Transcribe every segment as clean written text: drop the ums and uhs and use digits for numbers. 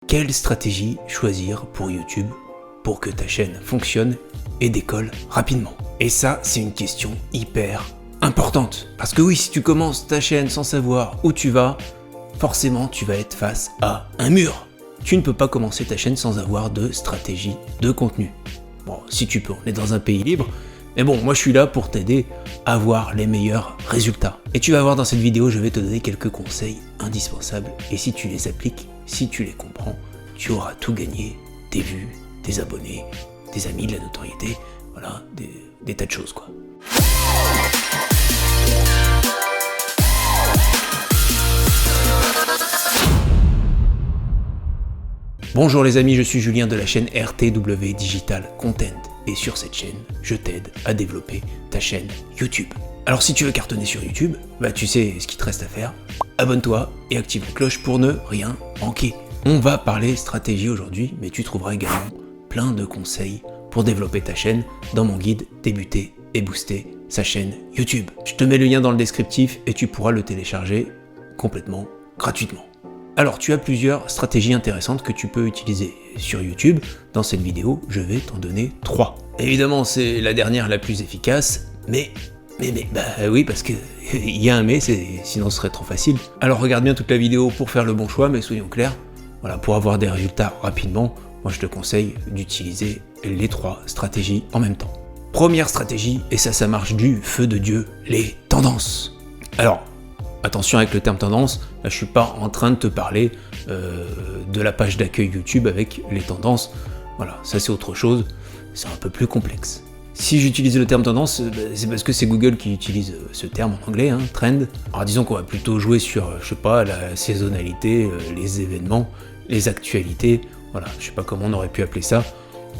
Quelle stratégie choisir pour YouTube pour que ta chaîne fonctionne et décolle rapidement? Et ça, c'est une question hyper importante. Parce que oui, si tu commences ta chaîne sans savoir où tu vas, forcément tu vas être face à un mur. Tu ne peux pas commencer ta chaîne sans avoir de stratégie de contenu. Bon, si tu peux, on est dans un pays libre, mais bon, moi je suis là pour t'aider à avoir les meilleurs résultats. Et tu vas voir dans cette vidéo, je vais te donner quelques conseils indispensables, et si tu les appliques, si tu les comprends, tu auras tout gagné, des vues, des abonnés, des amis, de la notoriété, voilà, des tas de choses quoi. Bonjour les amis, je suis Julien de la chaîne RTW Digital Content et sur cette chaîne, je t'aide à développer ta chaîne YouTube. Alors si tu veux cartonner sur YouTube, bah tu sais ce qu'il te reste à faire, abonne-toi et active la cloche pour ne rien manquer. On va parler stratégie aujourd'hui, mais tu trouveras également plein de conseils pour développer ta chaîne dans mon guide Débuter et booster sa chaîne YouTube. Je te mets le lien dans le descriptif et tu pourras le télécharger complètement gratuitement. Alors tu as plusieurs stratégies intéressantes que tu peux utiliser sur YouTube. Dans cette vidéo, je vais t'en donner 3. Évidemment, c'est la dernière la plus efficace, mais bah oui, parce que il y a un mais, sinon ce serait trop facile. Alors regarde bien toute la vidéo pour faire le bon choix, mais soyons clairs, voilà, pour avoir des résultats rapidement, moi je te conseille d'utiliser les 3 stratégies en même temps. Première stratégie, et ça marche du feu de Dieu, les tendances. Alors, attention avec le terme tendance, là je suis pas en train de te parler de la page d'accueil YouTube avec les tendances, voilà, ça c'est autre chose, c'est un peu plus complexe. Si j'utilise le terme tendance, c'est parce que c'est Google qui utilise ce terme en anglais, hein, trend. Alors disons qu'on va plutôt jouer sur, je sais pas, la saisonnalité, les événements, les actualités, voilà, je sais pas comment on aurait pu appeler ça,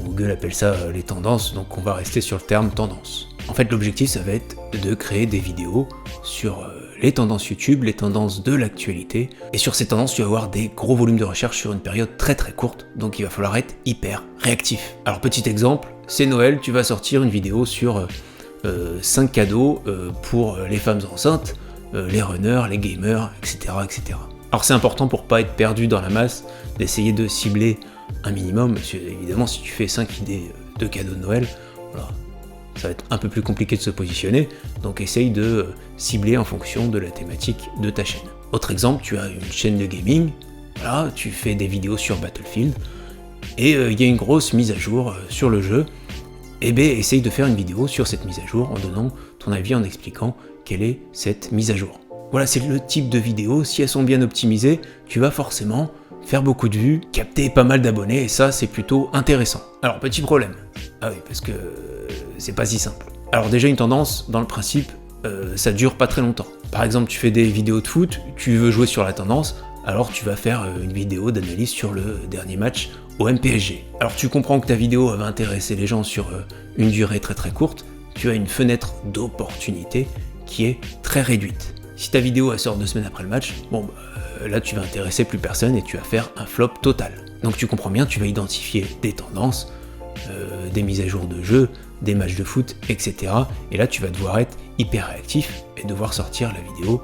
Google appelle ça les tendances, donc on va rester sur le terme tendance. En fait l'objectif ça va être de créer des vidéos sur les tendances YouTube, les tendances de l'actualité, et sur ces tendances tu vas avoir des gros volumes de recherche sur une période très courte, donc il va falloir être hyper réactif. Alors petit exemple, c'est Noël, tu vas sortir une vidéo sur 5 cadeaux pour les femmes enceintes, les runners, les gamers, etc. etc. Alors c'est important pour pas être perdu dans la masse, d'essayer de cibler un minimum, parce que évidemment si tu fais 5 idées de cadeaux de Noël, voilà, ça va être un peu plus compliqué de se positionner, donc essaye de cibler en fonction de la thématique de ta chaîne. Autre exemple, tu as une chaîne de gaming, voilà, tu fais des vidéos sur Battlefield, et il y a une grosse mise à jour sur le jeu, et bien essaye de faire une vidéo sur cette mise à jour en donnant ton avis, en expliquant quelle est cette mise à jour. Voilà, c'est le type de vidéo, si elles sont bien optimisées, tu vas forcément faire beaucoup de vues, capter pas mal d'abonnés, et ça c'est plutôt intéressant. Alors petit problème, ah oui, parce que c'est pas si simple. Alors déjà une tendance, dans le principe, ça dure pas très longtemps. Par exemple, tu fais des vidéos de foot, tu veux jouer sur la tendance, alors tu vas faire une vidéo d'analyse sur le dernier match au MPSG. Alors tu comprends que ta vidéo va intéresser les gens sur une durée très courte, tu as une fenêtre d'opportunité qui est très réduite. Si ta vidéo elle sort 2 semaines après le match, bon là tu vas intéresser plus personne et tu vas faire un flop total. Donc tu comprends bien, tu vas identifier des tendances, des mises à jour de jeu, des matchs de foot, etc. Et là tu vas devoir être hyper réactif et devoir sortir la vidéo,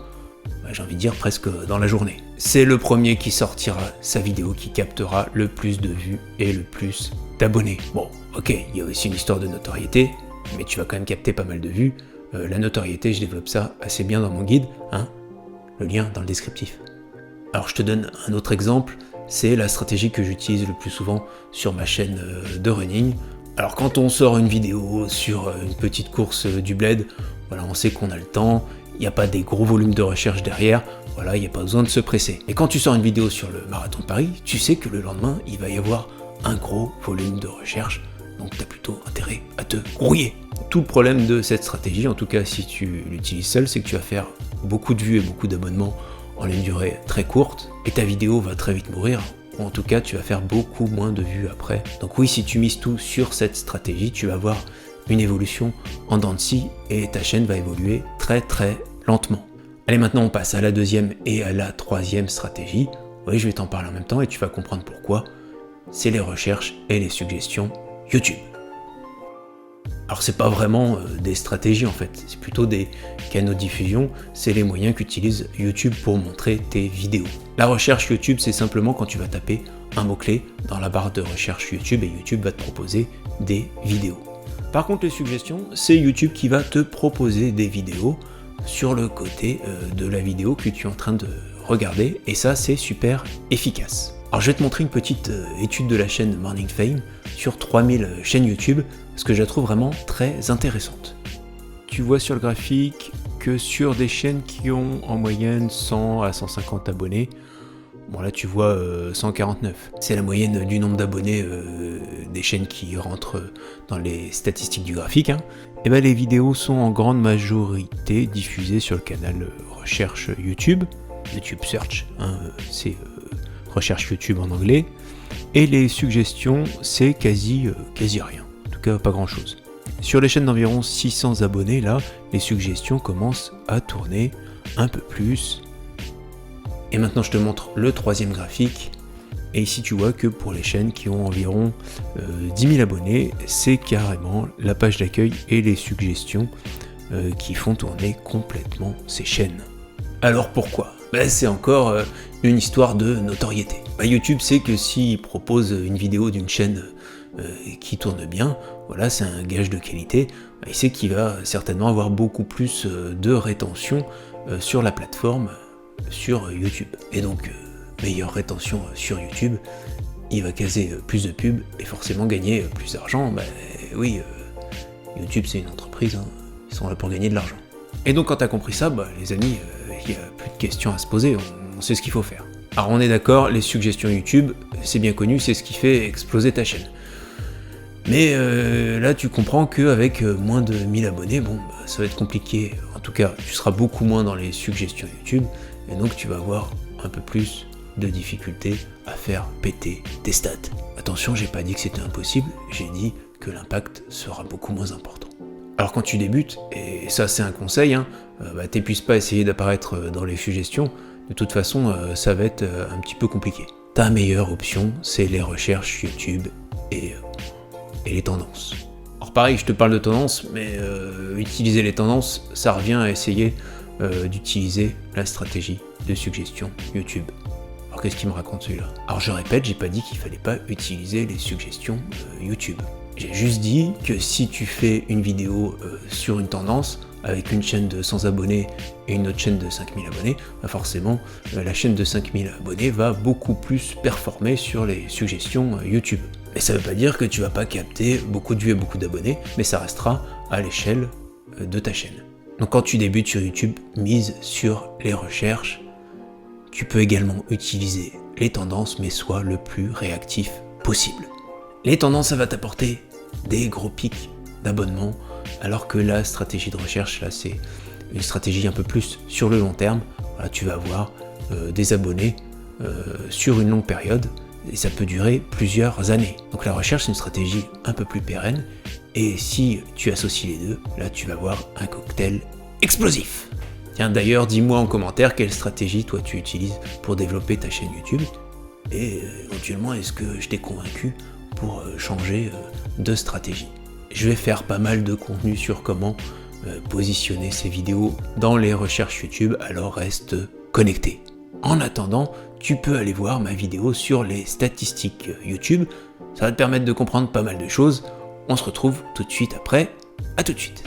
j'ai envie de dire presque dans la journée. C'est le premier qui sortira sa vidéo qui captera le plus de vues et le plus d'abonnés. Bon, ok, il y a aussi une histoire de notoriété, mais tu vas quand même capter pas mal de vues. La notoriété, je développe ça assez bien dans mon guide, hein, le lien dans le descriptif. Alors je te donne un autre exemple, c'est la stratégie que j'utilise le plus souvent sur ma chaîne de running. Alors quand on sort une vidéo sur une petite course du bled, voilà, on sait qu'on a le temps, il n'y a pas des gros volumes de recherche derrière, voilà, il n'y a pas besoin de se presser. Et quand tu sors une vidéo sur le marathon de Paris, tu sais que le lendemain, il va y avoir un gros volume de recherche, donc tu as plutôt intérêt à te grouiller. Tout le problème de cette stratégie, en tout cas si tu l'utilises seul, c'est que tu vas faire beaucoup de vues et beaucoup d'abonnements en une durée très courte, et ta vidéo va très vite mourir, ou en tout cas tu vas faire beaucoup moins de vues après. Donc oui, si tu mises tout sur cette stratégie, tu vas avoir une évolution en dents de scie, et ta chaîne va évoluer très lentement. Allez, maintenant on passe à la deuxième et à la troisième stratégie. Oui, je vais t'en parler en même temps et tu vas comprendre pourquoi. C'est les recherches et les suggestions YouTube. Alors c'est pas vraiment des stratégies en fait, c'est plutôt des canaux de diffusion, c'est les moyens qu'utilise YouTube pour montrer tes vidéos. La recherche YouTube, c'est simplement quand tu vas taper un mot-clé dans la barre de recherche YouTube et YouTube va te proposer des vidéos. Par contre, les suggestions, c'est YouTube qui va te proposer des vidéos sur le côté de la vidéo que tu es en train de regarder, et ça, c'est super efficace. Alors, je vais te montrer une petite étude de la chaîne Morning Fame sur 3000 chaînes YouTube, parce que je la trouve vraiment très intéressante. Tu vois sur le graphique que sur des chaînes qui ont en moyenne 100 à 150 abonnés, bon là tu vois 149. C'est la moyenne du nombre d'abonnés des chaînes qui rentrent dans les statistiques du graphique. Et ben les vidéos sont en grande majorité diffusées sur le canal recherche YouTube, YouTube Search, c'est recherche YouTube en anglais. Et les suggestions, c'est quasi rien, en tout cas pas grand chose. Sur les chaînes d'environ 600 abonnés, là, les suggestions commencent à tourner un peu plus. Et maintenant, je te montre le troisième graphique. Et ici, tu vois que pour les chaînes qui ont environ 10 000 abonnés, c'est carrément la page d'accueil et les suggestions qui font tourner complètement ces chaînes. Alors pourquoi ? C'est encore une histoire de notoriété. YouTube sait que s'il propose une vidéo d'une chaîne qui tourne bien, voilà, c'est un gage de qualité. Il sait qu'il va certainement avoir beaucoup plus de rétention sur la plateforme, sur YouTube. Et donc, meilleure rétention sur YouTube, il va caser plus de pubs et forcément gagner plus d'argent. Oui, YouTube c'est une entreprise, ils sont là pour gagner de l'argent. Et donc quand tu as compris ça, les amis, il n'y a plus de questions à se poser, on sait ce qu'il faut faire. Alors on est d'accord, les suggestions YouTube, c'est bien connu, c'est ce qui fait exploser ta chaîne. Mais là tu comprends qu'avec moins de 1000 abonnés, ça va être compliqué. En tout cas, tu seras beaucoup moins dans les suggestions YouTube, et donc tu vas avoir un peu plus de difficultés à faire péter tes stats. Attention, j'ai pas dit que c'était impossible, j'ai dit que l'impact sera beaucoup moins important. Alors quand tu débutes, et ça c'est un conseil, t'épuises pas à essayer d'apparaître dans les suggestions, de toute façon ça va être un petit peu compliqué. Ta meilleure option, c'est les recherches YouTube et les tendances. Alors pareil, je te parle de tendances, mais utiliser les tendances, ça revient à essayer d'utiliser la stratégie de suggestion YouTube. Alors qu'est-ce qu'il me raconte celui-là ? Alors je répète, j'ai pas dit qu'il fallait pas utiliser les suggestions YouTube. J'ai juste dit que si tu fais une vidéo sur une tendance, avec une chaîne de 100 abonnés et une autre chaîne de 5000 abonnés, forcément la chaîne de 5000 abonnés va beaucoup plus performer sur les suggestions YouTube. Et ça veut pas dire que tu vas pas capter beaucoup de vues et beaucoup d'abonnés, mais ça restera à l'échelle de ta chaîne. Donc quand tu débutes sur YouTube, mise sur les recherches. Tu peux également utiliser les tendances, mais sois le plus réactif possible. Les tendances, ça va t'apporter des gros pics d'abonnements, alors que la stratégie de recherche, là, c'est une stratégie un peu plus sur le long terme. Voilà, tu vas avoir des abonnés sur une longue période, et ça peut durer plusieurs années. Donc la recherche, c'est une stratégie un peu plus pérenne, et si tu associes les deux, là, tu vas avoir un cocktail explosif. Tiens, d'ailleurs, dis-moi en commentaire quelle stratégie toi tu utilises pour développer ta chaîne YouTube, et éventuellement, est-ce que je t'ai convaincu pour changer de stratégie. Je vais faire pas mal de contenu sur comment positionner ces vidéos dans les recherches YouTube, alors reste connecté. En attendant, tu peux aller voir ma vidéo sur les statistiques YouTube, ça va te permettre de comprendre pas mal de choses. On se retrouve tout de suite après, à tout de suite.